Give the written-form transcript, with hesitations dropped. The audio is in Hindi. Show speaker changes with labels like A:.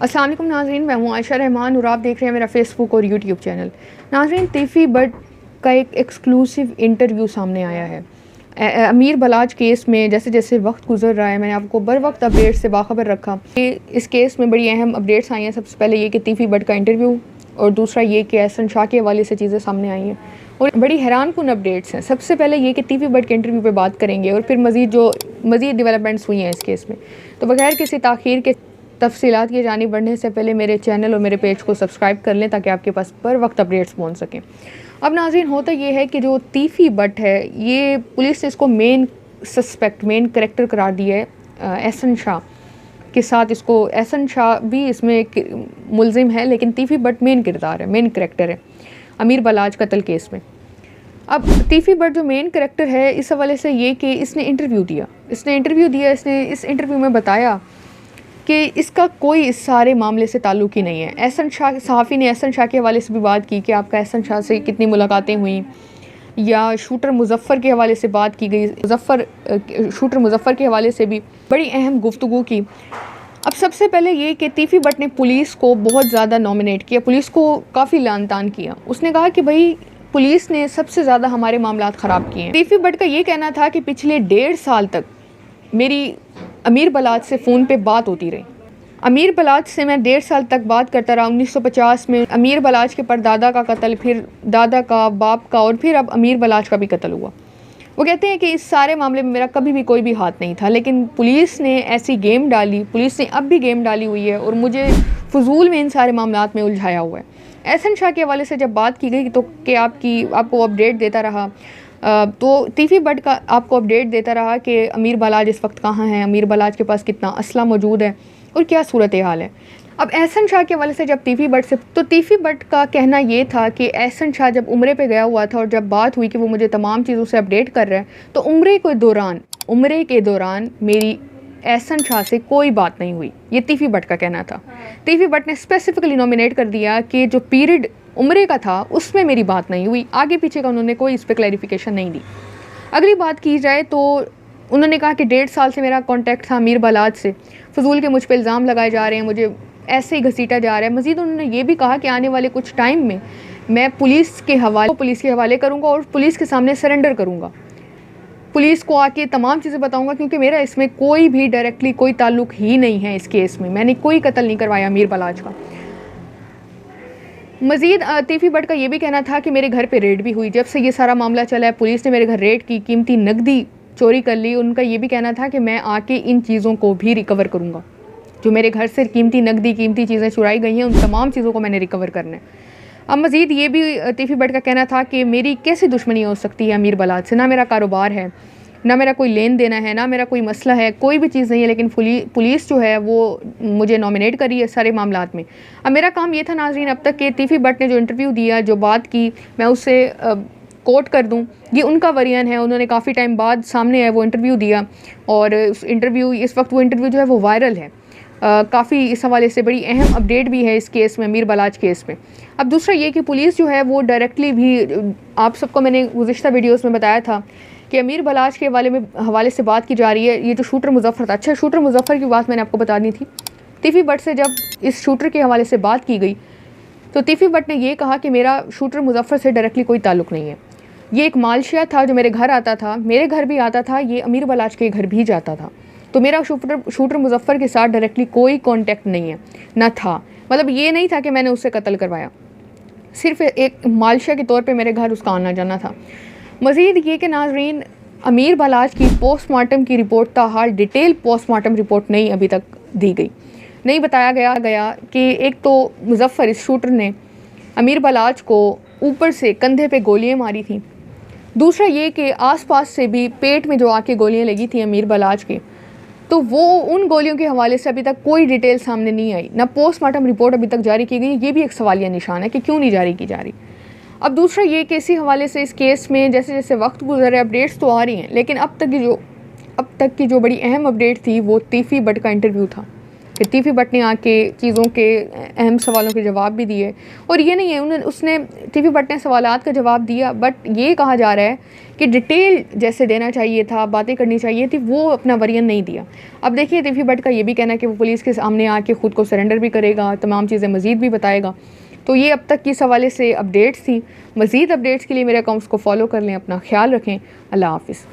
A: अस्सलाम वालेकुम नाज़रीन, मैं हूँ आयशा रहमान और आप देख रहे हैं मेरा फेसबुक और यूट्यूब चैनल। नाज़रीन, तीफ़ी बट का एक एक्सक्लूसिव इंटरव्यू सामने आया है। अमीर बलाच केस में जैसे जैसे वक्त गुजर रहा है, मैंने आपको बर वक्त अपडेट से बाखबर रखा कि इस केस में बड़ी अहम अपडेट्स आई हैं। सबसे पहले ये कि तीफ़ी बट का इंटरव्यू, और दूसरा ये कि एहसन शाह के हवाले से चीज़ें सामने आई हैं और बड़ी हैरानकुन अपडेट्स हैं। सबसे पहले ये कि तीफ़ी बट के इंटरव्यू पे बात करेंगे और फिर मज़ीद डेवलपमेंट्स हुई हैं इस केस में। तो बगैर किसी ताख़ीर के तफसीलात की जानी बढ़ने से पहले मेरे चैनल और मेरे पेज को सब्सक्राइब कर लें ताकि आपके पास पर वक्त अपडेट्स पहुंच सकें। अब नाज़रीन, होता ये है कि जो तीफ़ी बट है, ये पुलिस ने इसको मेन सस्पेक्ट, मेन करैक्टर करार दिया है एहसन शाह के साथ। इसको एहसन शाह भी इसमें एक मुलजिम है, लेकिन तीफ़ी बट मेन किरदार है, मेन करैक्टर है अमीर बलाच कत्ल केस में। अब तीफ़ी बट जो मेन करैक्टर है, इस हवाले से ये कि इसने इंटरव्यू दिया, इसने इस इंटरव्यू में बताया कि इसका कोई इस सारे मामले से ताल्लुक़ ही नहीं है। एहसन शाह, सहाफ़ी ने एहसन शाह के हवाले से भी बात की कि आपका एहसन शाह से कितनी मुलाकातें हुई, या शूटर मुज़फ़्फ़र के हवाले से बात की गई, शूटर मुज़फ़्फ़र के हवाले से भी बड़ी अहम गुफ्तगू की। अब सबसे पहले ये कि तीफ़ी बट ने पुलिस को बहुत ज़्यादा नॉमिनेट किया, पुलिस को काफ़ी लानतान किया। उसने कहा कि भाई पुलिस ने सबसे ज़्यादा हमारे मामलात ख़राब किए हैं। तीफ़ी बट का ये कहना था कि पिछले 1.5 साल तक मेरी अमीर बलाच से फ़ोन पे बात होती रही। अमीर बलाच से मैं 1.5 साल तक बात करता रहा। 1950 में अमीर बलाच के परदादा का कत्ल, फिर दादा का, बाप का, और फिर अब अमीर बलाच का भी कत्ल हुआ। वो कहते हैं कि इस सारे मामले में मेरा कभी भी कोई भी हाथ नहीं था, लेकिन पुलिस ने ऐसी गेम डाली, पुलिस ने अब भी गेम डाली हुई है और मुझे फजूल में इन सारे मामलात में उलझाया हुआ है। एहसन शाह के हवाले से जब बात की गई तो कि आपको अपडेट देता रहा, तो तीफ़ी बट का आपको अपडेट देता रहा कि अमीर बलाच इस वक्त कहाँ है, अमीर बलाच के पास कितना असला मौजूद है और क्या सूरत हाल है। अब एहसन शाह के हवाले से जब तीफ़ी बट का कहना ये था कि एहसन शाह जब उम्रे पे गया हुआ था और जब बात हुई कि वो मुझे तमाम चीज़ों से अपडेट कर रहा है, तो उम्रे के दौरान मेरी एहसन शाह से कोई बात नहीं हुई। ये तीफ़ी बट का कहना था। तीफ़ी बट ने स्पेसिफिकली नॉमिनेट कर दिया कि जो पीरियड उम्रे का था उसमें मेरी बात नहीं हुई, आगे पीछे का उन्होंने कोई इस पर क्लैरिफिकेशन नहीं दी। अगली बात की जाए तो उन्होंने कहा कि 1.5 साल से मेरा कांटेक्ट था अमीर बलाच से, फजूल के मुझ पर इल्ज़ाम लगाए जा रहे हैं, मुझे ऐसे ही घसीटा जा रहा है। मज़ीद उन्होंने ये भी कहा कि आने वाले कुछ टाइम में मैं पुलिस के हवाले करूँगा और पुलिस के सामने सरेंडर करूँगा, पुलिस को आके तमाम चीज़ें बताऊँगा, क्योंकि मेरा इसमें कोई भी डायरेक्टली कोई ताल्लुक़ ही नहीं है इस केस में, मैंने कोई कत्ल नहीं करवाया अमीर बलाच का। मज़ीद तीफ़ी बट का ये भी कहना था कि मेरे घर पे रेड भी हुई। जब से ये सारा मामला चला है, पुलिस ने मेरे घर रेड की, कीमती नकदी चोरी कर ली। उनका ये भी कहना था कि मैं आके इन चीज़ों को भी रिकवर करूँगा, जो मेरे घर से कीमती नकदी, कीमती चीज़ें चुराई गई हैं, उन तमाम चीज़ों को मैंने रिकवर करना है। अब मज़ीद ये भी तीफ़ी बट का कहना था कि मेरी कैसे दुश्मनी हो सकती है अमीर बलाच से, ना मेरा कारोबार है, ना मेरा कोई लेन देना है, ना मेरा कोई मसला है, कोई भी चीज़ नहीं है, लेकिन पुलिस जो है वो मुझे नॉमिनेट करी है सारे मामलात में। अब मेरा काम ये था नाज़रीन अब तक कि तीफ़ी बट ने जो इंटरव्यू दिया, जो बात की, मैं उससे कोट कर दूं। ये उनका वर्जन है, उन्होंने काफ़ी टाइम बाद सामने है वो इंटरव्यू दिया, और इस वक्त वो इंटरव्यू जो है वो वायरल है। काफ़ी इस हवाले से बड़ी अहम अपडेट भी है इस केस में, अमीर बलाच केस में। अब दूसरा ये कि पुलिस जो है वो डायरेक्टली भी, आप सबको मैंने गुज़िश्ता वीडियोस में बताया था कि अमीर बलाच के हवाले से बात की जा रही है। ये जो शूटर मुज़फ़्फ़र था, अच्छा शूटर मुज़फ़्फ़र की बात मैंने आपको बता दी थी। तीफ़ी बट से जब इस शूटर के हवाले से बात की गई तो तीफ़ी बट ने यह कहा कि मेरा शूटर मुज़फ़्फ़र से डायरेक्टली कोई ताल्लुक़ नहीं है। ये एक मालशिया था जो मेरे घर आता था, मेरे घर भी आता था, ये अमीर बलाच के घर भी जाता था, तो मेरा शूटर मुज़फ़्फ़र के साथ डायरेक्टली कोई कॉन्टेक्ट नहीं है, ना था। मतलब ये नहीं था कि मैंने उससे कत्ल करवाया, सिर्फ एक मालशिया के तौर पे मेरे घर उसका आना जाना था। मज़ीद ये कि नाज़रीन, अमीर बलाच की पोस्टमार्टम की रिपोर्ट ताहाल डिटेल पोस्टमार्टम रिपोर्ट नहीं अभी तक दी गई, नहीं बताया गया कि एक तो मुज़फ़्फ़र, इस शूटर ने अमीर बलाच को ऊपर से कंधे पे गोलियां मारी थी, दूसरा ये कि आसपास से भी पेट में जो आके गोलियां लगी थी अमीर बलाच के, तो वो उन गोलियों के हवाले से अभी तक कोई डिटेल सामने नहीं आई, ना पोस्टमार्टम रिपोर्ट अभी तक जारी की गई। ये भी एक सवालिया निशान है कि क्यों नहीं जारी की जा रही। अब दूसरा ये कि इसी हवाले से इस केस में जैसे जैसे वक्त गुजर रहा है अपडेट्स तो आ रही हैं, लेकिन अब तक की जो बड़ी अहम अपडेट थी वो तीफ़ी बट का इंटरव्यू था। लतीफ़ी भट्ट ने आके चीज़ों के अहम सवालों के जवाब भी दिए। और ये नहीं है उसने लतीफ़ी भट्ट ने सवालात का जवाब दिया, बट ये कहा जा रहा है कि डिटेल जैसे देना चाहिए था, बातें करनी चाहिए थी, वो अपना वर्जन नहीं दिया। अब देखिए लतीफ़ी भट्ट का ये भी कहना है कि वो पुलिस के सामने आके ख़ुद को सरेंडर भी करेगा, तमाम चीज़ें मज़ीद भी बताएगा। तो ये अब तक की इस हवाले से अपडेट्स थी। मज़ीद अपडेट्स के लिए मेरे अकाउंट्स को फॉलो कर लें। अपना ख्याल रखें। अल्लाह हाफ़िज़।